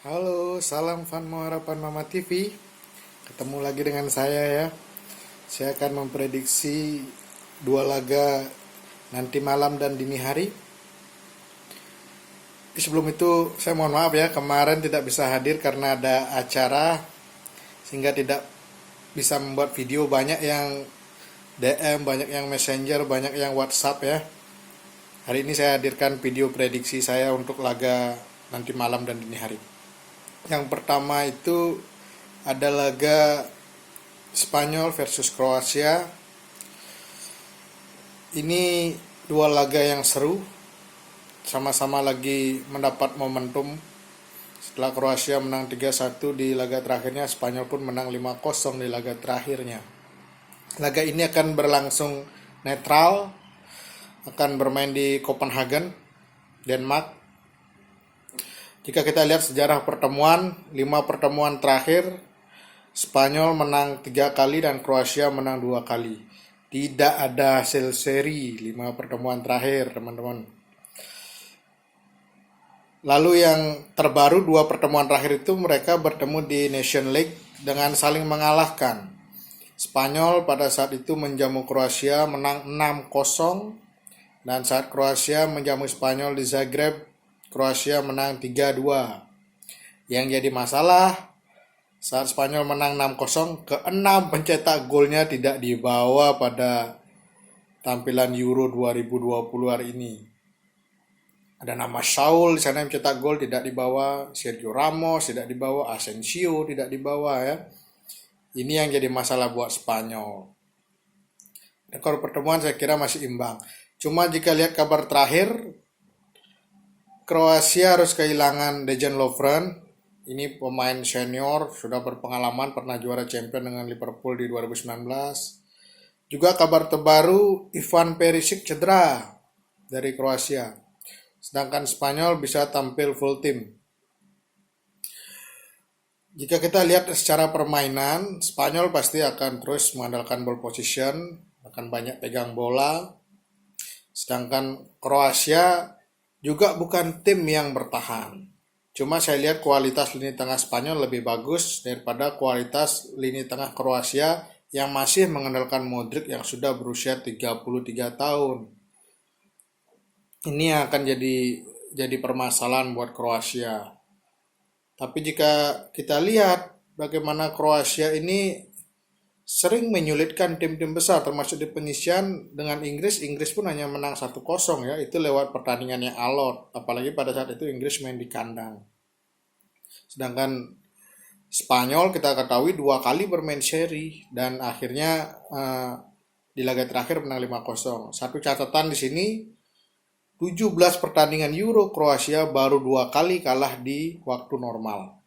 Halo, salam Fan Harapan Mama TV. Ketemu lagi dengan saya ya. Saya akan memprediksi dua laga nanti malam dan dini hari. Sebelum itu saya mohon maaf ya, kemarin tidak bisa hadir karena ada acara sehingga tidak bisa membuat video. Banyak yang DM, banyak yang Messenger, banyak yang WhatsApp ya. Hari ini saya hadirkan video prediksi saya untuk laga nanti malam dan dini hari. Yang pertama itu ada laga Spanyol versus Kroasia. Ini dua laga yang seru, sama-sama lagi mendapat momentum. Setelah Kroasia menang 3-1 di laga terakhirnya, Spanyol pun menang 5-0 di laga terakhirnya. Laga ini akan berlangsung netral, akan bermain di Copenhagen, Denmark. Jika kita lihat sejarah pertemuan, 5 pertemuan terakhir, Spanyol menang 3 kali dan Kroasia menang 2 kali. Tidak ada hasil seri 5 pertemuan terakhir, teman-teman. Lalu yang terbaru 2 pertemuan terakhir itu mereka bertemu di Nation League dengan saling mengalahkan. Spanyol pada saat itu menjamu Kroasia menang 6-0, dan saat Kroasia menjamu Spanyol di Zagreb, Kroasia menang 3-2. Yang jadi masalah, saat Spanyol menang 6-0, ke-6 pencetak golnya tidak dibawa pada tampilan Euro 2020 hari ini. Ada nama Saul di sana yang mencetak gol, tidak dibawa. Sergio Ramos tidak dibawa, Asensio tidak dibawa ya. Ini yang jadi masalah buat Spanyol. Rekor pertemuan saya kira masih imbang. Cuma jika lihat kabar terakhir, Kroasia harus kehilangan Dejan Lovren. Ini pemain senior, sudah berpengalaman, pernah juara champion dengan Liverpool di 2019. Juga kabar terbaru, Ivan Perisic cedera dari Kroasia. Sedangkan Spanyol bisa tampil full tim. Jika kita lihat secara permainan, Spanyol pasti akan terus mengandalkan ball position, akan banyak pegang bola. Sedangkan Kroasia juga bukan tim yang bertahan. Cuma saya lihat kualitas lini tengah Spanyol lebih bagus daripada kualitas lini tengah Kroasia yang masih mengandalkan Modric yang sudah berusia 33 tahun. Ini yang akan jadi permasalahan buat Kroasia. Tapi jika kita lihat bagaimana Kroasia ini sering menyulitkan tim-tim besar, termasuk di penyisian dengan Inggris. Inggris pun hanya menang 1-0 ya, itu lewat pertandingan yang alot. Apalagi pada saat itu Inggris main di kandang. Sedangkan Spanyol kita ketahui 2 kali bermain seri dan akhirnya di laga terakhir menang 5-0. Satu catatan di sini, 17 pertandingan Euro Kroasia baru 2 kali kalah di waktu normal.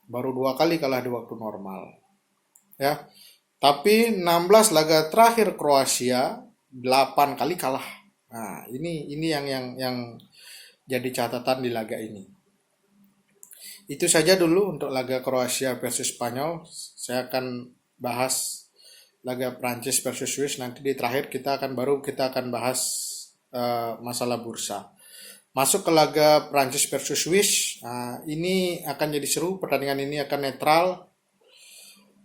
Baru 2 kali kalah di waktu normal. Ya. Tapi 16 laga terakhir Kroasia 8 kali kalah. Nah, ini yang jadi catatan di laga ini. Itu saja dulu untuk laga Kroasia versus Spanyol. Saya akan bahas laga Prancis versus Swiss nanti di terakhir. Kita akan bahas masalah bursa. Masuk ke laga Prancis versus Swiss. Ini akan jadi seru. Pertandingan ini akan netral.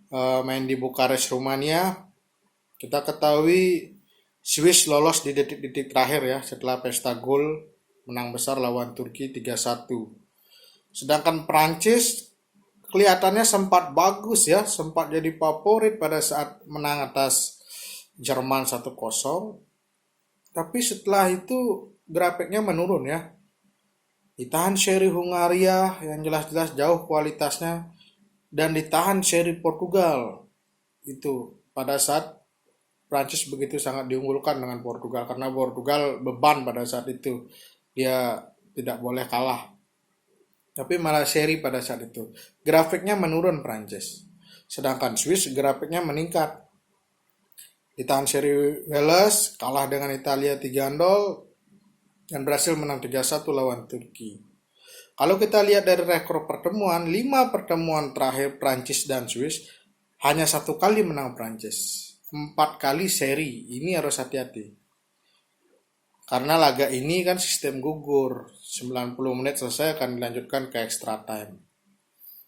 Main di Bukares, Rumania. Kita ketahui Swiss lolos di detik-detik terakhir ya, setelah pesta gol menang besar lawan Turki 3-1. Sedangkan Prancis kelihatannya sempat bagus ya, sempat jadi favorit pada saat menang atas Jerman 1-0. Tapi setelah itu grafiknya menurun ya. Ditahan seri Hungaria yang jelas-jelas jauh kualitasnya, dan ditahan seri Portugal. Itu pada saat Prancis begitu sangat diunggulkan dengan Portugal, karena Portugal beban pada saat itu, dia tidak boleh kalah. Tapi malah seri pada saat itu. Grafiknya menurun Prancis. Sedangkan Swiss grafiknya meningkat. Ditahan seri Wales, kalah dengan Italia 3-0, dan berhasil menang 3-1 lawan Turki. Kalau kita lihat dari rekor pertemuan, 5 pertemuan terakhir Prancis dan Swiss, hanya 1 kali menang Prancis. 4 kali seri, ini harus hati-hati. Karena laga ini kan sistem gugur, 90 menit selesai akan dilanjutkan ke extra time.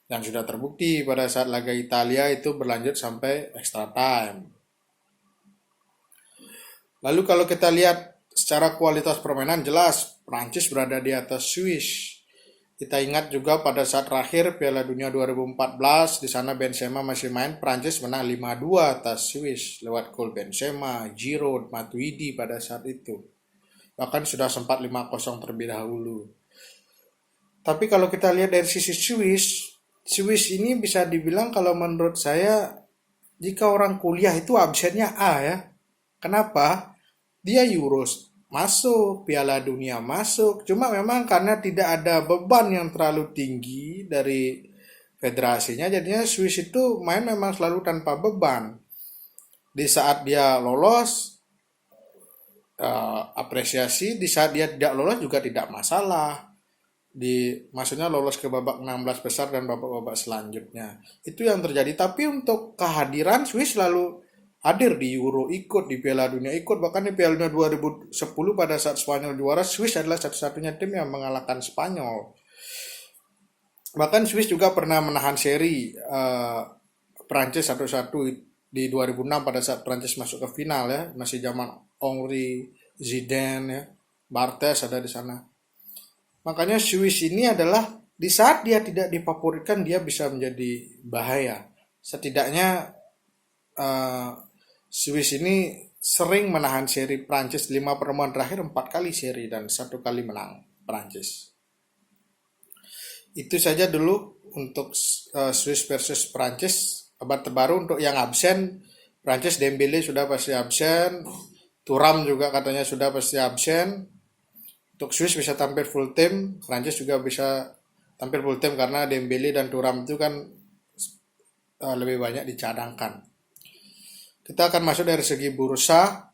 Dan sudah terbukti pada saat laga Italia itu berlanjut sampai extra time. Lalu kalau kita lihat secara kualitas permainan, jelas Prancis berada di atas Swiss. Kita ingat juga pada saat terakhir Piala Dunia 2014, di sana Benzema masih main, Prancis menang 5-2 atas Swiss lewat gol Benzema, Giroud, Matuidi pada saat itu. Bahkan sudah sempat 5-0 terlebih dahulu. Tapi kalau kita lihat dari sisi Swiss ini bisa dibilang kalau menurut saya, jika orang kuliah itu absennya A ya. Kenapa? Dia Euros masuk, Piala Dunia masuk. Cuma memang karena tidak ada beban yang terlalu tinggi dari federasinya, jadinya Swiss itu main memang selalu tanpa beban. Di saat dia lolos, apresiasi. Di saat dia tidak lolos juga tidak masalah. Maksudnya lolos ke babak 16 besar dan babak-babak selanjutnya. Itu yang terjadi. Tapi untuk kehadiran Swiss selalu hadir di Euro, ikut di Piala Dunia, ikut bahkan di Piala Dunia 2010 pada saat Spanyol juara, Swiss adalah satu-satunya tim yang mengalahkan Spanyol. Bahkan Swiss juga pernah menahan seri Prancis 1-1 di 2006 pada saat Prancis masuk ke final ya, masih zaman Henry, Zidane ya, Barthez ada di sana. Makanya Swiss ini adalah di saat dia tidak difavoritkan dia bisa menjadi bahaya. Setidaknya Swiss ini sering menahan seri Prancis 5 pertemuan terakhir 4 kali seri dan 1 kali menang Prancis. Itu saja dulu untuk Swiss versus Prancis. Kabar terbaru untuk yang absen, Prancis Dembele sudah pasti absen, Thuram juga katanya sudah pasti absen. Untuk Swiss bisa tampil full tim, Prancis juga bisa tampil full tim karena Dembele dan Thuram itu kan lebih banyak dicadangkan. Kita akan masuk dari segi bursa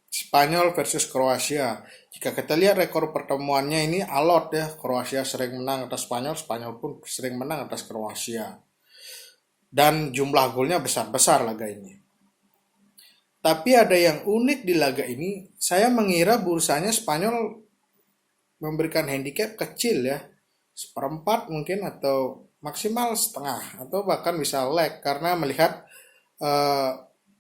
Spanyol versus Kroasia. Jika kita lihat rekor pertemuannya ini alot ya, Kroasia sering menang atas Spanyol, Spanyol pun sering menang atas Kroasia. Dan jumlah golnya besar-besar laga ini. Tapi ada yang unik di laga ini, saya mengira bursanya Spanyol memberikan handicap kecil ya, 1/4 mungkin atau maksimal setengah atau bahkan bisa leg karena melihat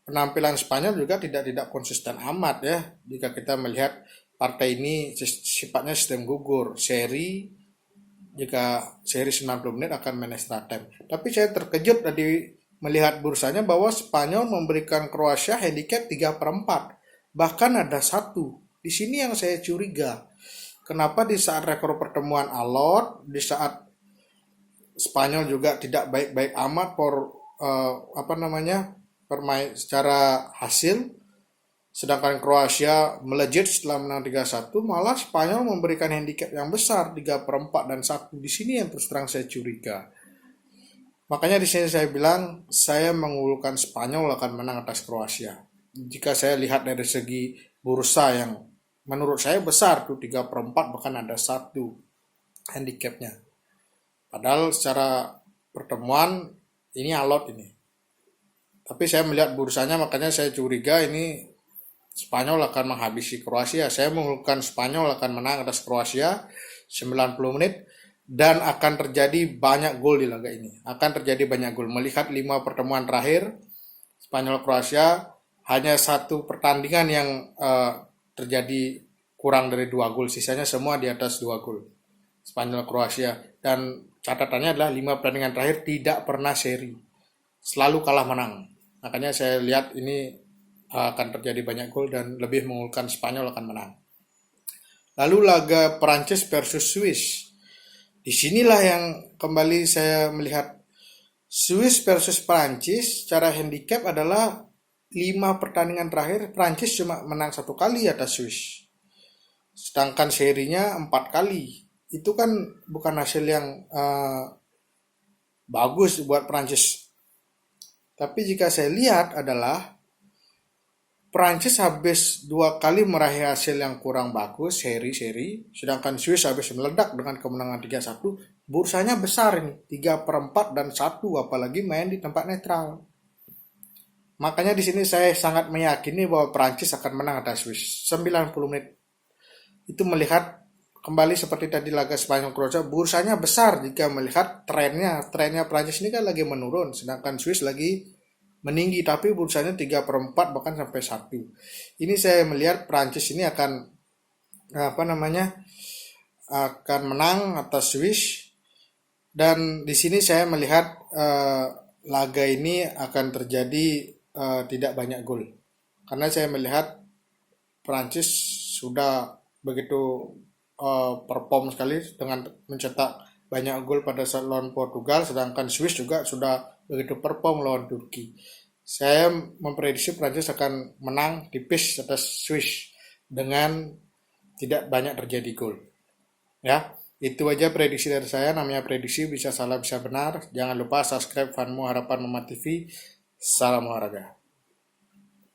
penampilan Spanyol juga tidak konsisten amat ya. Jika kita melihat partai ini sifatnya sistem gugur, jika seri 90 menit akan main extra time. Tapi saya terkejut tadi melihat bursanya bahwa Spanyol memberikan Kroasia handicap 3/4. Bahkan ada 1. Di sini yang saya curiga. Kenapa di saat rekor pertemuan alot, di saat Spanyol juga tidak baik-baik amat bermain secara hasil, sedangkan Kroasia melejit setelah menang 3-1, malah Spanyol memberikan handicap yang besar 3/4 dan 1. Di sini yang terus terang saya curiga. Makanya di sini saya bilang saya mengunggulkan Spanyol akan menang atas Kroasia. Jika saya lihat dari segi bursa yang menurut saya besar tuh 3/4 bahkan ada 1 handicapnya. Padahal secara pertemuan ini alot ini. Tapi saya melihat bursanya makanya saya curiga ini Spanyol akan menghabisi Kroasia. Saya mengunggulkan Spanyol akan menang atas Kroasia 90 menit dan akan terjadi banyak gol di laga ini. Akan terjadi banyak gol. Melihat 5 pertemuan terakhir Spanyol Kroasia hanya 1 pertandingan yang terjadi kurang dari 2 gol. Sisanya semua di atas 2 gol. Spanyol Kroasia dan catatannya adalah 5 pertandingan terakhir tidak pernah seri. Selalu kalah menang. Makanya saya lihat ini akan terjadi banyak gol dan lebih mengunggulkan Spanyol akan menang. Lalu laga Prancis versus Swiss. Disinilah yang kembali saya melihat Swiss versus Prancis secara handicap adalah 5 pertandingan terakhir Prancis cuma menang 1 kali atas Swiss. Sedangkan serinya 4 kali. Itu kan bukan hasil yang bagus buat Prancis. Tapi jika saya lihat adalah Prancis habis 2 kali meraih hasil yang kurang bagus, seri-seri, sedangkan Swiss habis meledak dengan kemenangan 3-1, bursanya besar ini, 3/4 dan 1, apalagi main di tempat netral. Makanya di sini saya sangat meyakini bahwa Prancis akan menang atas Swiss 90 menit. itu melihat kembali seperti tadi laga Spanyol Kroasia, bursanya besar jika melihat trennya Prancis ini kan lagi menurun, sedangkan Swiss lagi meninggi, tapi bursanya 3/4 bahkan sampai 1. Ini saya melihat Prancis ini akan menang atas Swiss, dan di sini saya melihat laga ini akan terjadi tidak banyak gol. Karena saya melihat Prancis sudah begitu perform sekali dengan mencetak banyak gol pada saat lawan Portugal, sedangkan Swiss juga sudah begitu perform lawan Turki. Saya memprediksi Prancis akan menang tipis atas Swiss dengan tidak banyak terjadi gol. Ya, itu aja prediksi dari saya. Namanya prediksi, bisa salah bisa benar. Jangan lupa subscribe Fanmu Harapan Mama TV. Salam olahraga.